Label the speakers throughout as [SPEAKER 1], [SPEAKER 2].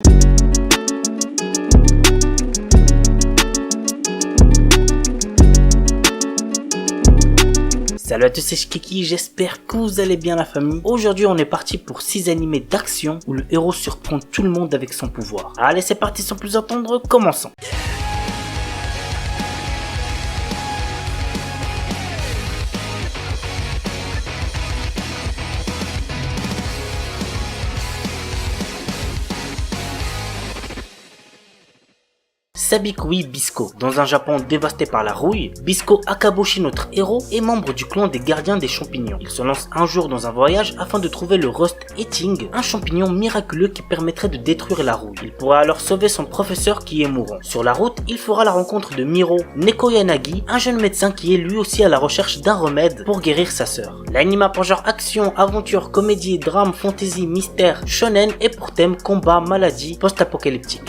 [SPEAKER 1] Salut à tous, c'est Shikiki, j'espère que vous allez bien la famille. Aujourd'hui on est parti pour 6 animés d'action où le héros surprend tout le monde avec son pouvoir. Allez c'est parti sans plus attendre, commençons. Sabikui Bisco. Dans un Japon dévasté par la rouille, Bisco Akaboshi, notre héros, est membre du clan des gardiens des champignons. Il se lance un jour dans un voyage afin de trouver le Rust Eating, un champignon miraculeux qui permettrait de détruire la rouille. Il pourra alors sauver son professeur qui est mourant. Sur la route, il fera la rencontre de Miro Nekoyanagi, un jeune médecin qui est lui aussi à la recherche d'un remède pour guérir sa sœur. L'anime a pour genre action, aventure, comédie, drame, fantasy, mystère, shonen et pour thème combat, maladie, post-apocalyptique.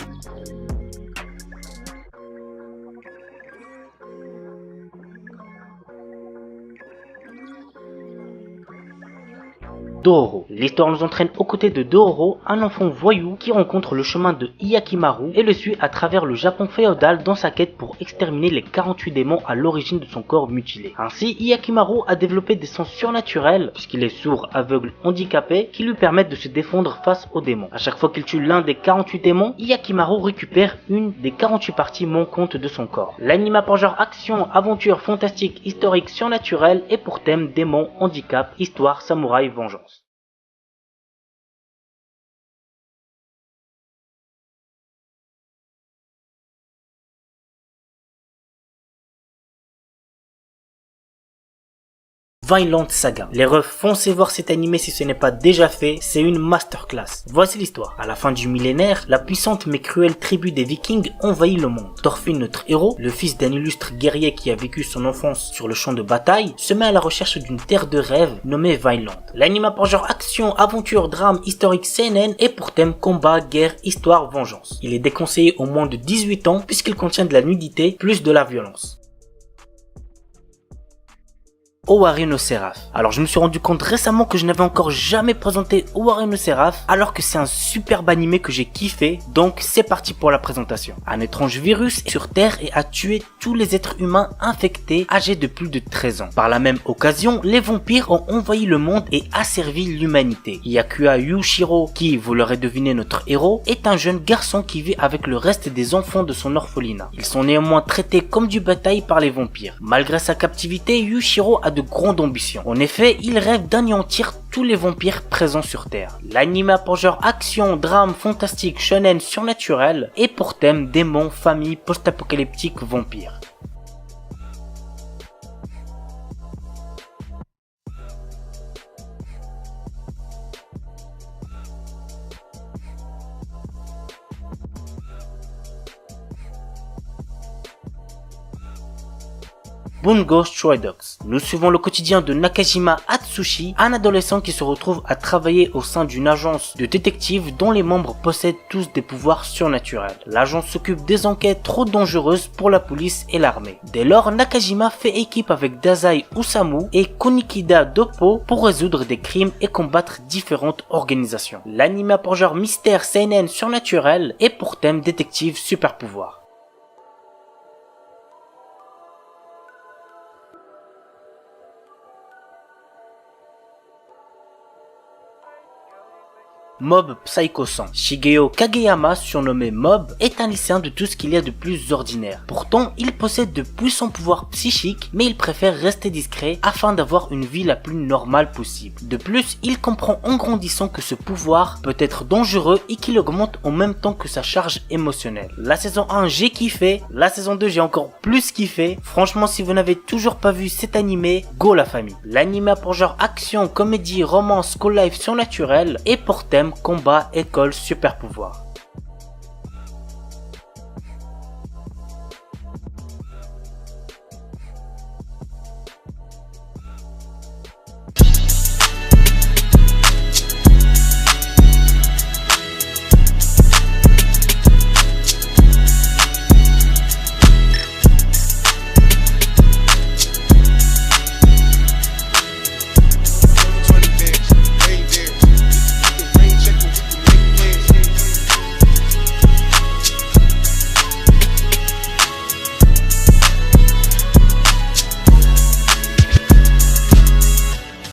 [SPEAKER 1] Dororo. L'histoire nous entraîne aux côtés de Dororo, un enfant voyou qui rencontre le chemin de Hyakimaru et le suit à travers le Japon féodal dans sa quête pour exterminer les 48 démons à l'origine de son corps mutilé. Ainsi, Hyakimaru a développé des sens surnaturels, puisqu'il est sourd, aveugle, handicapé, qui lui permettent de se défendre face aux démons. À chaque fois qu'il tue l'un des 48 démons, Hyakimaru récupère une des 48 parties manquantes de son corps. L'anime a pour genre action, aventure, fantastique, historique, surnaturel et pour thème démons, handicap, histoire, samouraï, vengeance. Vinland Saga. Les refs, foncez voir cet animé si ce n'est pas déjà fait, c'est une masterclass. Voici l'histoire. À la fin du millénaire, la puissante mais cruelle tribu des Vikings envahit le monde. Thorfinn, notre héros, le fils d'un illustre guerrier qui a vécu son enfance sur le champ de bataille, se met à la recherche d'une terre de rêve nommée Vinland. L'anime a pour genre action, aventure, drame, historique, seinen et pour thème combat, guerre, histoire, vengeance. Il est déconseillé au moins de 18 ans puisqu'il contient de la nudité plus de la violence. Owari no Seraph. Alors je me suis rendu compte récemment que je n'avais encore jamais présenté Owari no Seraph alors que c'est un superbe animé que j'ai kiffé, donc c'est parti pour la présentation. Un étrange virus est sur Terre et a tué tous les êtres humains infectés âgés de plus de 13 ans. Par la même occasion, les vampires ont envahi le monde et asservi l'humanité. Hyakua Yushiro, qui, vous l'aurez deviné notre héros, est un jeune garçon qui vit avec le reste des enfants de son orphelinat. Ils sont néanmoins traités comme du bétail par les vampires. Malgré sa captivité, Yushiro a de grandes ambitions. En effet, il rêve d'anéantir tous les vampires présents sur Terre. L'anime a pour genre action, drame, fantastique, shonen, surnaturel et pour thème démons, famille, post-apocalyptique, vampires. Bungo Stray Dogs. Nous suivons le quotidien de Nakajima Atsushi, un adolescent qui se retrouve à travailler au sein d'une agence de détectives dont les membres possèdent tous des pouvoirs surnaturels. L'agence s'occupe des enquêtes trop dangereuses pour la police et l'armée. Dès lors, Nakajima fait équipe avec Dazai Osamu et Konikida Doppo pour résoudre des crimes et combattre différentes organisations. L'anime a pour genre mystère, seinen, surnaturel et pour thème détective super pouvoir. Mob Psycho 100. Shigeo Kageyama, surnommé Mob, est un lycéen de tout ce qu'il y a de plus ordinaire. Pourtant, il possède de puissants pouvoirs psychiques, mais il préfère rester discret afin d'avoir une vie la plus normale possible. De plus, il comprend en grandissant que ce pouvoir peut être dangereux et qu'il augmente en même temps que sa charge émotionnelle. La saison 1, j'ai kiffé. La saison 2, j'ai encore plus kiffé. Franchement, si vous n'avez toujours pas vu cet animé, go la famille. L'anime a pour genre action, comédie, romance, school life surnaturel et pour thème combat, école, super pouvoir.